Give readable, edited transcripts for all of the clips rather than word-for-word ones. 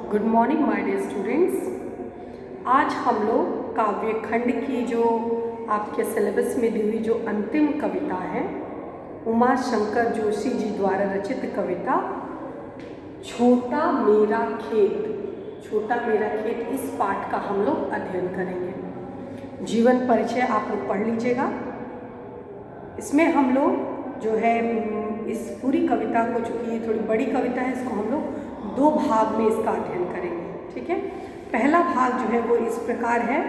Good morning my dear students. आज हम लोग काव्य खंड की जो आपके सिलेबस में दी हुई जो अंतिम कविता है, उमा शंकर जोशी जी द्वारा रचित कविता छोटा मेरा खेत, छोटा मेरा खेत, इस पाठ का हम लोग अध्ययन करेंगे। जीवन परिचय आप लोग पढ़ लीजिएगा। इसमें हम लोग जो है इस पूरी कविता को, चूँकि थोड़ी बड़ी कविता है, इसको हम लोग दो भाग में इसका अध्ययन करेंगे। ठीक है, पहला भाग जो है वो इस प्रकार है।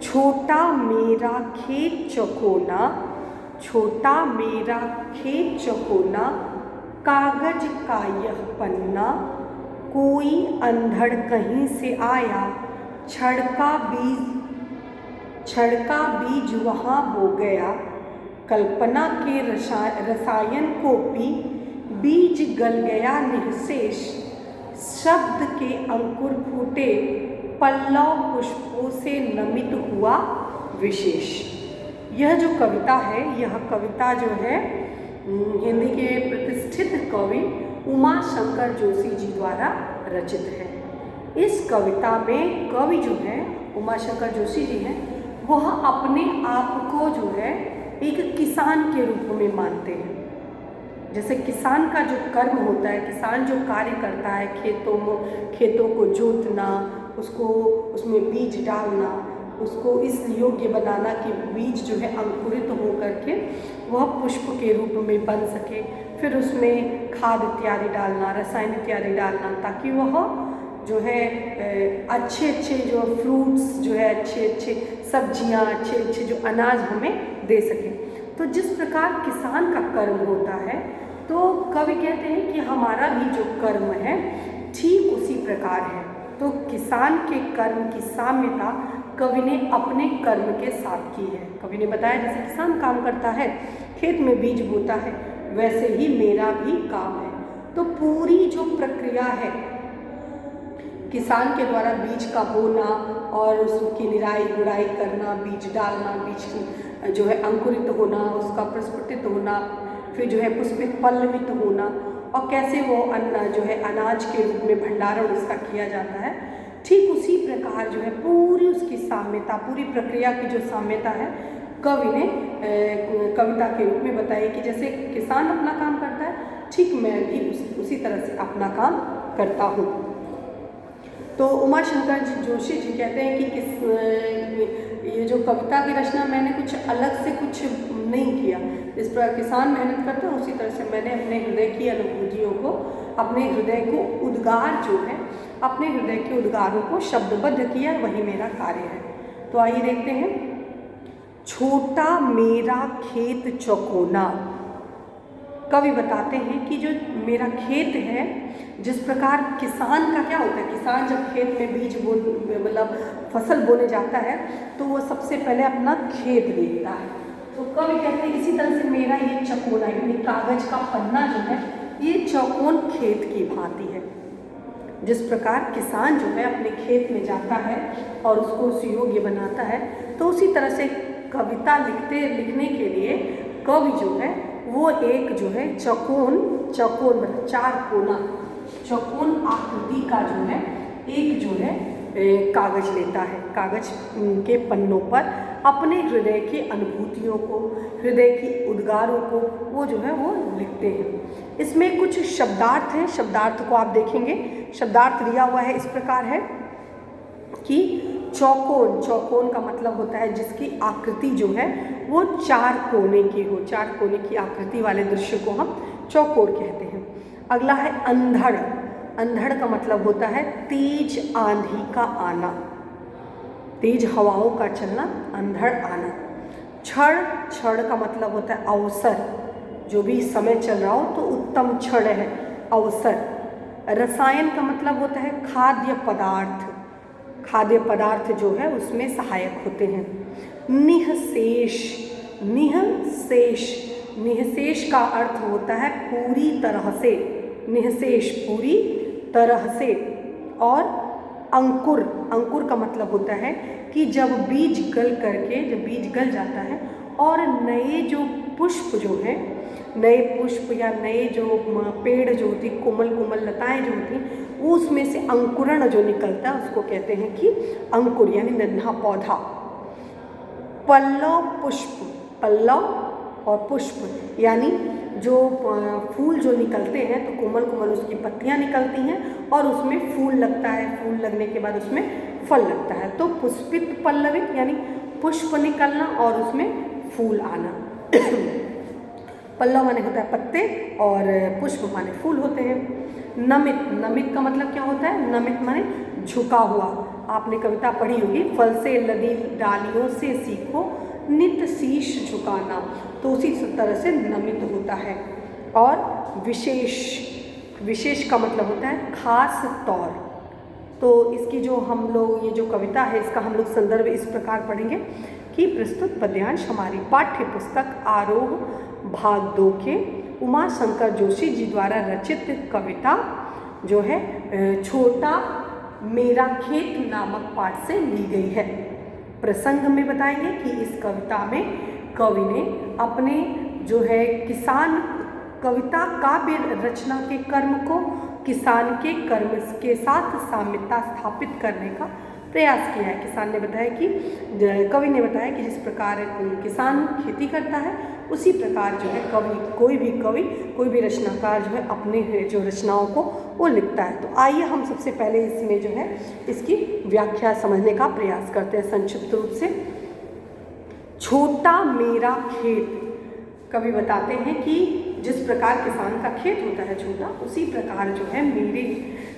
छोटा मेरा खेत चकोना, छोटा मेरा खेत चकोना, कागज का यह पन्ना, कोई अंधड़ कहीं से आया, छड़का बीज वहाँ बो गया, कल्पना के रसायन को पी, बीज गल गया निःशेष, शब्द के अंकुर फूटे, पल्लव पुष्पों से नमित हुआ विशेष। यह जो कविता है, यह कविता जो है हिंदी के प्रतिष्ठित कवि उमा शंकर जोशी जी द्वारा रचित है। इस कविता में कवि जो है उमा शंकर जोशी जी हैं, वह अपने आप को जो है एक किसान के रूप में मानते हैं। जैसे किसान का जो कर्म होता है, किसान जो कार्य करता है, खेतों को जोतना, उसको उसमें बीज डालना, उसको इस योग्य बनाना कि बीज जो है अंकुरित हो करके वह पुष्प के रूप में बन सके, फिर उसमें खाद इत्यादि डालना, रसायन इत्यादि डालना, ताकि वह जो है अच्छे अच्छे जो फ्रूट्स जो है, अच्छे अच्छे सब्जियां, अच्छे अच्छे जो अनाज हमें दे सके। तो जिस प्रकार किसान का कर्म होता है, तो कवि कहते हैं कि हमारा भी जो कर्म है ठीक उसी प्रकार है। तो किसान के कर्म की साम्यता कवि ने अपने कर्म के साथ की है। कवि ने बताया जैसे किसान काम करता है, खेत में बीज बोता है, वैसे ही मेरा भी काम है। तो पूरी जो प्रक्रिया है किसान के द्वारा बीज का बोना और उसकी निराई गुड़ाई करना, बीज डालना, बीज जो है अंकुरित होना, उसका प्रस्फुटित होना, फिर जो है पुष्पित पल्लवित होना, और कैसे वो अन्न जो है अनाज के रूप में भंडारण उसका किया जाता है, ठीक उसी प्रकार जो है पूरी उसकी साम्यता, पूरी प्रक्रिया की जो साम्यता है कवि ने कविता के रूप में बताई कि जैसे किसान अपना काम करता है, ठीक मैं भी उसी तरह से अपना काम करता हूँ। तो उमा शंकर जोशी जी कहते हैं कि ये जो कविता की रचना मैंने कुछ अलग से कुछ नहीं किया। इस प्रकार किसान मेहनत करते हैं, उसी तरह से मैंने अपने हृदय की अनुभूतियों को, अपने हृदय को उद्गार जो है, अपने हृदय के उद्गारों को शब्दबद्ध किया, वही मेरा कार्य है। तो आइए देखते हैं। छोटा मेरा खेत चकोना, कवि बताते हैं कि जो मेरा खेत है, जिस प्रकार किसान का क्या होता है, किसान जब खेत में बीज मतलब फसल बोने जाता है तो वो सबसे पहले अपना खेत देखता है। तो कवि कहते हैं इसी तरह से मेरा ये चकोना, यानी कागज का पन्ना जो है, ये चौकोन खेत की भांति है। जिस प्रकार किसान जो है अपने खेत में जाता है और उसको उस योग्य बनाता है, तो उसी तरह से कविता लिखने के लिए कवि जो है वो एक जो है चौकोन मतलब चार कोना चौकोन आकृति का जो है एक जो है कागज लेता है। कागज के पन्नों पर अपने हृदय की अनुभूतियों को, हृदय की उद्गारों को वो जो है वो लिखते हैं। इसमें कुछ शब्दार्थ हैं, शब्दार्थ को आप देखेंगे। शब्दार्थ दिया हुआ है इस प्रकार है कि चौकोन का मतलब होता है जिसकी आकृति जो है वो चार कोने की हो, चार कोने की आकृति वाले दृश्य को हम चौकोर कहते हैं। अगला है अंधड़। अंधड़ का मतलब होता है तेज आंधी का आना, तेज हवाओं का चलना, अंधड़ आना। क्षण का मतलब होता है अवसर, जो भी समय चल रहा हो तो उत्तम क्षण है, अवसर। रसायन का मतलब होता है खाद्य पदार्थ, खाद्य पदार्थ जो है उसमें सहायक होते हैं। निःशेष का अर्थ होता है पूरी तरह से, निःशेष पूरी तरह से। और अंकुर का मतलब होता है कि जब बीज गल जाता है और नए जो पुष्प जो है नए पुष्प या नए जो पेड़ जो होती, कोमल कोमल लताएं जो होती, वो उसमें से अंकुरण जो निकलता है उसको कहते हैं कि अंकुर, यानी नन्हा पौधा। पल्लव पुष्प, पल्लव और पुष्प यानी जो फूल जो निकलते हैं, तो कोमल कोमल उसकी पत्तियां निकलती हैं और उसमें फूल लगता है, फूल लगने के बाद उसमें फल लगता है। तो पुष्पित पल्लवित यानी पुष्प निकलना और उसमें फूल आना। पल्लव माने होता है पत्ते और पुष्प माने फूल होते हैं। नमित, नमित का मतलब क्या होता है? नमित माने झुका हुआ। आपने कविता पढ़ी होगी, फल से लदी डालियों से सीखो नित शीश झुकाना, तो उसी तरह से नमित होता है। और विशेष, विशेष का मतलब होता है खास तौर। तो इसकी जो हम लोग ये जो कविता है इसका हम लोग संदर्भ इस प्रकार पढ़ेंगे कि प्रस्तुत पद्यांश हमारी पाठ्य पुस्तक आरोह भाग 2 के उमा शंकर जोशी जी द्वारा रचित कविता जो है छोटा मेरा खेत नामक पाठ से ली गई है। प्रसंग में बताएंगे कि इस कविता में कवि ने अपने जो है किसान, कविता काव्य रचना के कर्म को किसान के कर्म के साथ साम्यता स्थापित करने का प्रयास किया है। किसान ने बताया कि कवि ने बताया कि जिस प्रकार किसान खेती करता है उसी प्रकार जो है कवि, कोई भी रचनाकार जो है अपने जो रचनाओं को वो लिखता है। तो आइए हम सबसे पहले इसमें जो है इसकी व्याख्या समझने का प्रयास करते हैं संक्षिप्त रूप से। छोटा मेरा खेत, कवि बताते हैं कि जिस प्रकार किसान का खेत होता है छोटा, उसी प्रकार जो है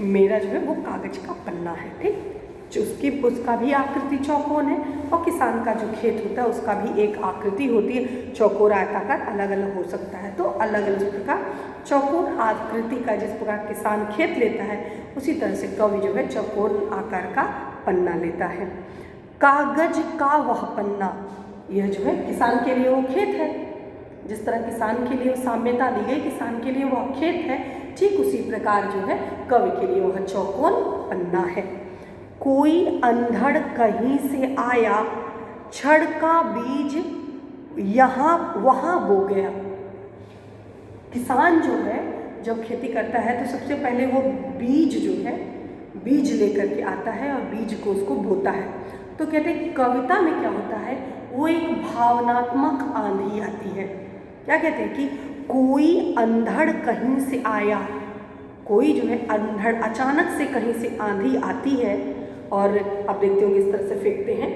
मेरा जो है वो कागज का पन्ना है। ठीक, जो उसका भी आकृति चौकोन है और किसान का जो खेत होता है उसका भी एक आकृति होती है, चौकोर आयताकार अलग अलग हो सकता है। तो अलग अलग प्रकार चौकोर आकृति का जिस प्रकार किसान खेत लेता है उसी तरह से कवि जो है चौकोर आकार का पन्ना लेता है। कागज का वह पन्ना, यह जो है किसान के लिए वो खेत है। जिस तरह किसान के लिए साम्यता दी गई, किसान के लिए वह खेत है, ठीक उसी प्रकार जो है कवि के लिए वह चौकोन पन्ना है। कोई अंधड़ कहीं से आया, छड़ का बीज यहाँ वहाँ बो गया। किसान जो है जब खेती करता है तो सबसे पहले वो बीज जो है बीज लेकर के आता है और बीज को उसको बोता है। तो कहते हैं कविता में क्या होता है, वो एक भावनात्मक आंधी आती है। क्या कहते हैं कि कोई अंधड़ कहीं से आया, कोई जो है अंधड़ अचानक से कहीं से आंधी आती है और आप देखते होंगे इस तरह से फेंकते हैं,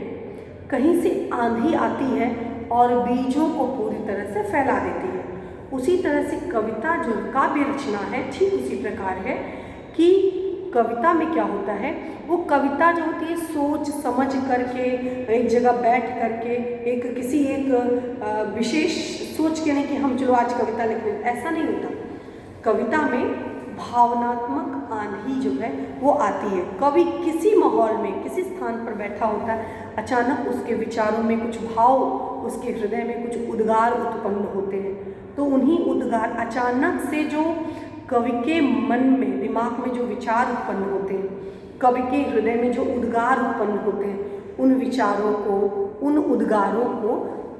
कहीं से आंधी आती है और बीजों को पूरी तरह से फैला देती है। उसी तरह से कविता जो काव्य रचना है ठीक उसी प्रकार है कि कविता में क्या होता है, वो कविता जो होती है सोच समझ करके एक जगह बैठ करके किसी एक विशेष सोच के नहीं कि हम चलो आज कविता लिख रहे हैं, ऐसा नहीं होता। कविता में भावनात्मक आंधी जो है वो आती है। कवि किसी माहौल में किसी स्थान पर बैठा होता है, अचानक उसके विचारों में कुछ भाव, उसके हृदय में कुछ उद्गार उत्पन्न होते हैं। तो उन्हीं उद्गार अचानक से जो कवि के मन में, दिमाग में जो विचार उत्पन्न होते हैं, कवि के हृदय में जो उद्गार उत्पन्न होते हैं, उन विचारों को, उन उद्गारों को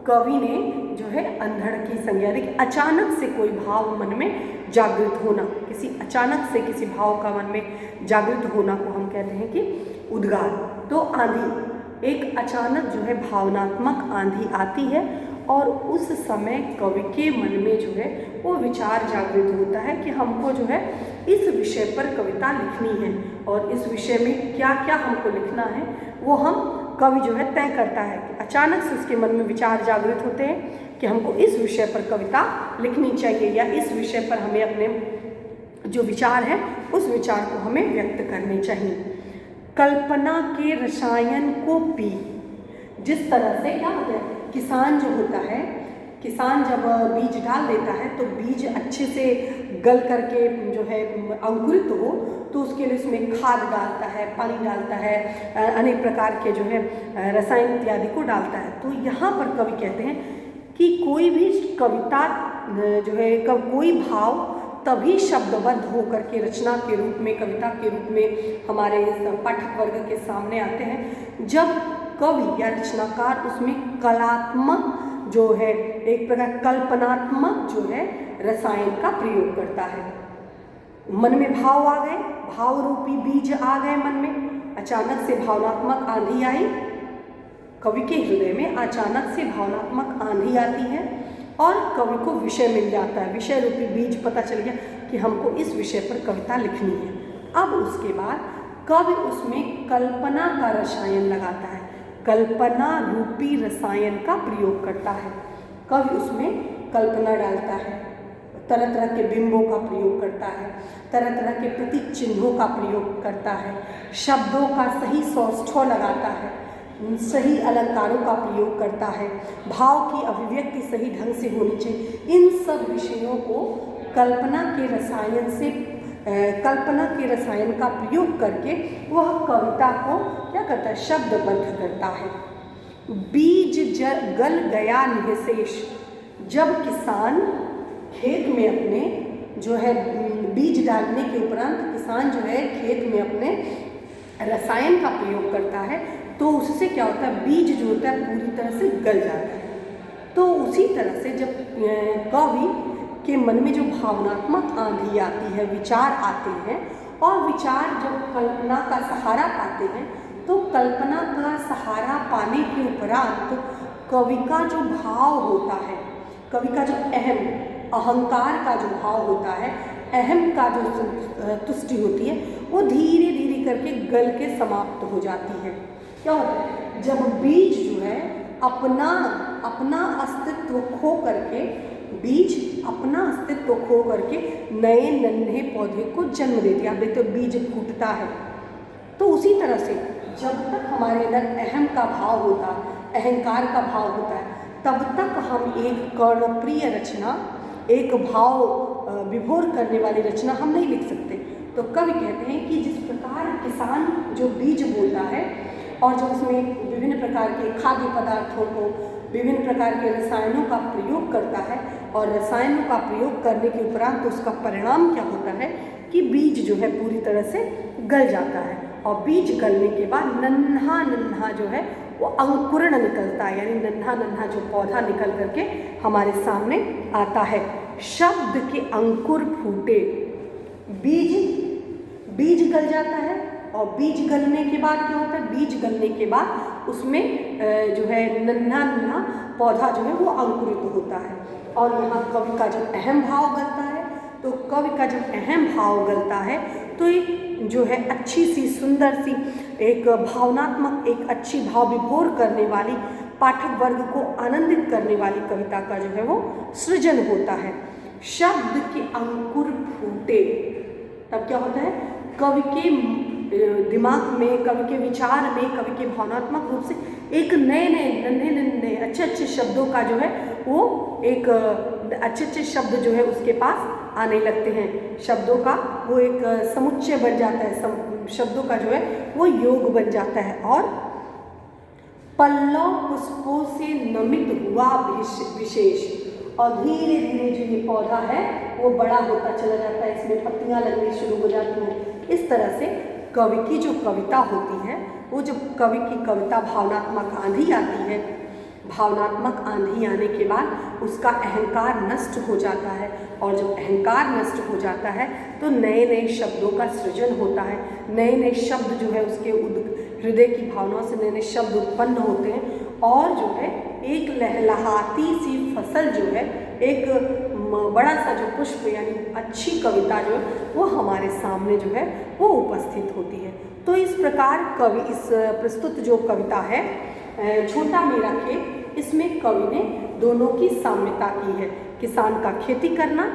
कवि ने जो है अंधड़ की संज्ञा दी। अचानक से कोई भाव मन में जागृत होना, किसी अचानक से किसी भाव का मन में जागृत होना को हम कहते हैं कि उद्गार। तो आंधी, एक अचानक जो है भावनात्मक आंधी आती है और उस समय कवि के मन में जो है वो विचार जागृत होता है कि हमको जो है इस विषय पर कविता लिखनी है और इस विषय में क्या क्या हमको लिखना है वो हम कवि जो है तय करता है। कि अचानक से उसके मन में विचार जागृत होते हैं कि हमको इस विषय पर कविता लिखनी चाहिए या इस विषय पर हमें अपने जो विचार है उस विचार को हमें व्यक्त करने चाहिए। कल्पना के रसायन को पी, जिस तरह से क्या होता है, किसान जो होता है, किसान जब बीज डाल देता है तो बीज अच्छे से गल करके जो है अंकुरित हो तो उसके लिए उसमें खाद डालता है, पानी डालता है, अनेक प्रकार के जो है रसायन इत्यादि को डालता है। तो यहाँ पर कवि कहते हैं कि कोई भी कविता जो है कोई भाव तभी शब्दबद्ध होकर के रचना के रूप में, कविता के रूप में हमारे पाठक वर्ग के सामने आते हैं जब कवि या रचनाकार उसमें कलात्मक जो है एक प्रकार कल्पनात्मक जो है रसायन का प्रयोग करता है। मन में भाव आ गए, भाव रूपी बीज आ गए मन में, अचानक से भावनात्मक आंधी आई। कवि के हृदय में अचानक से भावनात्मक आंधी आती है और कवि को विषय मिल जाता है, विषय रूपी बीज पता चल गया कि हमको इस विषय पर कविता लिखनी है। अब उसके बाद कवि उसमें कल्पना का रसायन लगाता है, कल्पना रूपी रसायन का प्रयोग करता है। कवि उसमें कल्पना डालता है, तरह तरह के बिंबों का प्रयोग करता है, तरह तरह के प्रतीक चिन्हों का प्रयोग करता है, शब्दों का सही सौष्ठव लगाता है, सही अलंकारों का प्रयोग करता है, भाव की अभिव्यक्ति सही ढंग से होनी चाहिए। इन सब विषयों को कल्पना के रसायन का प्रयोग करके वह कविता को क्या करता है, शब्दबद्ध करता है। बीज गल गया निःशेष, जब किसान खेत में अपने जो है बीज डालने के उपरांत किसान जो है खेत में अपने रसायन का प्रयोग करता है तो उससे क्या होता है, बीज जो होता है पूरी तरह से गल जाता है। तो उसी तरह से जब कवि के मन में जो भावनात्मक आंधी आती है, विचार आते हैं और विचार जब कल्पना का सहारा पाते हैं तो कल्पना का सहारा पाने के उपरांत कवि का जो भाव होता है, कवि का जो अहंकार का जो भाव होता है, अहम का जो तुष्टि होती है, वो धीरे धीरे करके गल के समाप्त हो जाती है। क्या होता है, जब बीज जो है अपना अस्तित्व खो करके, बीज अपना अस्तित्व खो करके नए नन्हे पौधे को जन्म देती है। आप देखते हो बीज फूटता है। तो उसी तरह से जब तक हमारे अंदर अहम का भाव होता है, अहंकार का भाव होता है, तब तक हम एक कर्णप्रिय रचना, एक भाव विभोर करने वाली रचना हम नहीं लिख सकते। तो कवि कहते हैं कि जिस प्रकार किसान जो बीज बोता है और जब उसमें विभिन्न प्रकार के खाद्य पदार्थों को, विभिन्न प्रकार के रसायनों का प्रयोग करता है और रसायनों का प्रयोग करने के उपरांत तो उसका परिणाम क्या होता है कि बीज जो है पूरी तरह से गल जाता है और बीज गलने के बाद नन्हा नन्हा जो है वो अंकुरण निकलता है, यानी नन्हा नन्हा जो पौधा निकल करके हमारे सामने आता है। शब्द के अंकुर फूटे, बीज गल जाता है और बीज गलने के बाद क्या होता है, बीज गलने के बाद उसमें जो है नन्हा नन्हा पौधा जो है वो अंकुरित होता है। और यहाँ कवि का जब अहम भाव गलता है, तो कवि का जब अहम भाव गलता है तो एक जो है अच्छी सी सुंदर सी एक भावनात्मक, एक अच्छी भाव विभोर करने वाली, पाठक वर्ग को आनंदित करने वाली कविता का जो है वो सृजन होता है। शब्द के अंकुर फूटे, तब क्या होता है, कवि के दिमाग में, कवि के विचार में, कवि के भावनात्मक रूप से एक नए नए नन्हे नन्हे अच्छे अच्छे शब्दों का जो है वो एक अच्छे अच्छे शब्द जो है उसके पास आने लगते हैं। शब्दों का वो एक समुच्चय बन जाता है, शब्दों का जो है वो योग बन जाता है। और पल्लव पुष्पों से नमित हुआ विशेष, और धीरे धीरे जो ये पौधा है वो बड़ा होता चला जाता है, इसमें पत्तियां लगनी शुरू हो जाती हैं। इस तरह से कवि की जो कविता होती है, वो जब कवि की कविता भावनात्मक आंधी आती है, भावनात्मक आंधी आने के बाद उसका अहंकार नष्ट हो जाता है, और जब अहंकार नष्ट हो जाता है तो नए नए शब्दों का सृजन होता है, नए नए शब्द जो है उसके हृदय की भावनाओं से नए नए शब्द उत्पन्न होते हैं, और जो है एक लहलहाती सी फसल जो है, एक बड़ा सा जो पुष्प यानी अच्छी कविता जो है वो हमारे सामने जो है वो उपस्थित होती है। तो इस प्रकार कवि इस प्रस्तुत जो कविता है छोटा मेरा खेत, इसमें कवि ने दोनों की साम्यता की है, किसान का खेती करना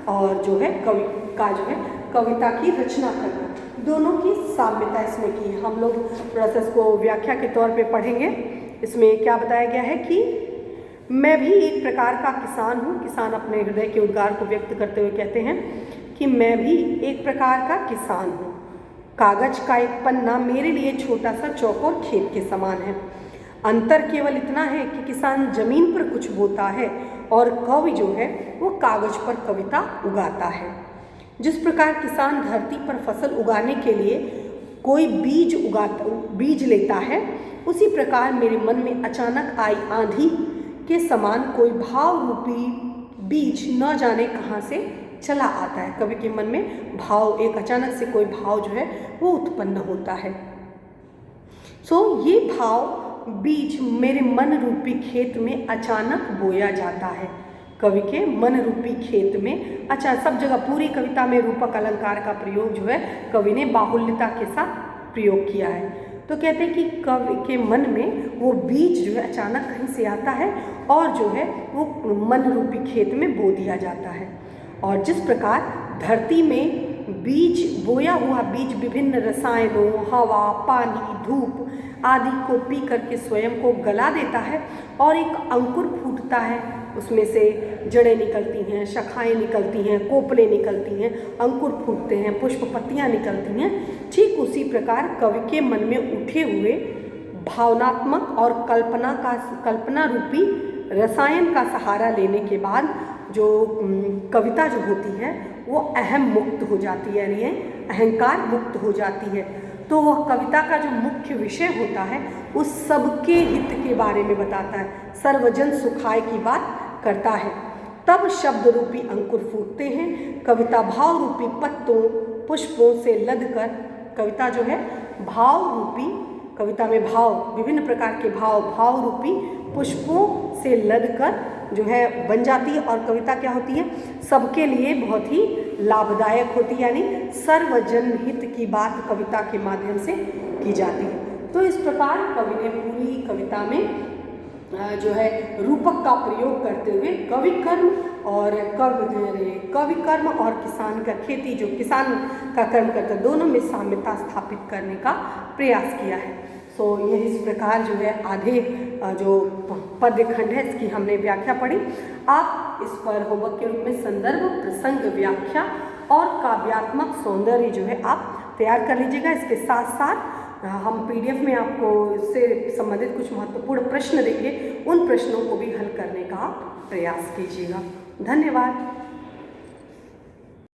और जो है कवि का जो है कविता की रचना करना, दोनों की साम्यता इसमें की है। हम लोग थोड़ा सा इसको व्याख्या के तौर पे पढ़ेंगे। इसमें क्या बताया गया है कि मैं भी एक प्रकार का किसान हूँ। किसान अपने हृदय के उद्गार को व्यक्त करते हुए कहते हैं कि मैं भी एक प्रकार का किसान हूँ। कागज का एक पन्ना मेरे लिए छोटा सा चौकोर खेत के समान है। अंतर केवल इतना है कि किसान जमीन पर कुछ बोता है और कवि जो है वो कागज पर कविता उगाता है। जिस प्रकार किसान धरती पर फसल उगाने के लिए कोई बीज लेता है, उसी प्रकार मेरे मन में अचानक आई आंधी के समान कोई भाव रूपी बीज न जाने कहाँ से चला आता है। कवि के मन में भाव, एक अचानक से कोई भाव जो है वो उत्पन्न होता है। ये भाव बीज मेरे मन रूपी खेत में अचानक बोया जाता है। कवि के मन रूपी खेत में सब जगह पूरी कविता में रूपक अलंकार का प्रयोग जो है कवि ने बाहुल्यता के साथ प्रयोग किया है। तो कहते हैं कि कवि के मन में वो बीज जो है अचानक कहीं से आता है और जो है वो मन रूपी खेत में बो दिया जाता है। और जिस प्रकार धरती में बीज, बोया हुआ बीज विभिन्न रसायनों, हवा, पानी, धूप आदि को पी करके स्वयं को गला देता है और एक अंकुर फूटता है, उसमें से जड़ें निकलती हैं, शाखाएं निकलती हैं, कोपलें निकलती हैं, अंकुर फूटते हैं, पुष्प पत्तियां निकलती हैं। ठीक उसी प्रकार कवि के मन में उठे हुए भावनात्मक और कल्पना रूपी रसायन का सहारा लेने के बाद जो कविता जो होती है वो अहम मुक्त हो जाती है, यानी अहंकार मुक्त हो जाती है। तो वह कविता का जो मुख्य विषय होता है उस सबके हित के बारे में बताता है, सर्वजन सुखाय की बात करता है। तब शब्द रूपी अंकुर फूटते हैं, कविता भाव रूपी पत्तों पुष्पों से लदकर, कविता जो है भाव रूपी, कविता में भाव, विभिन्न प्रकार के भाव रूपी पुष्पों से लदकर जो है बन जाती है। और कविता क्या होती है, सबके लिए बहुत ही लाभदायक होती है, यानी सर्वजन हित की बात कविता के माध्यम से की जाती है। तो इस प्रकार कवि ने पूरी कविता में जो है रूपक का प्रयोग करते हुए कवि कर्म और किसान का, खेती जो किसान का कर्म करता है, दोनों में साम्यता स्थापित करने का प्रयास किया है। यह इस प्रकार जो है आधे जो पद्य खंड है इसकी हमने व्याख्या पढ़ी। आप इस पर होमवर्क के रूप में संदर्भ, प्रसंग, व्याख्या और काव्यात्मक सौंदर्य जो है आप तैयार कर लीजिएगा। इसके साथ साथ हम PDF में आपको इससे संबंधित कुछ महत्वपूर्ण प्रश्न देंगे, उन प्रश्नों को भी हल करने का आप प्रयास कीजिएगा। धन्यवाद।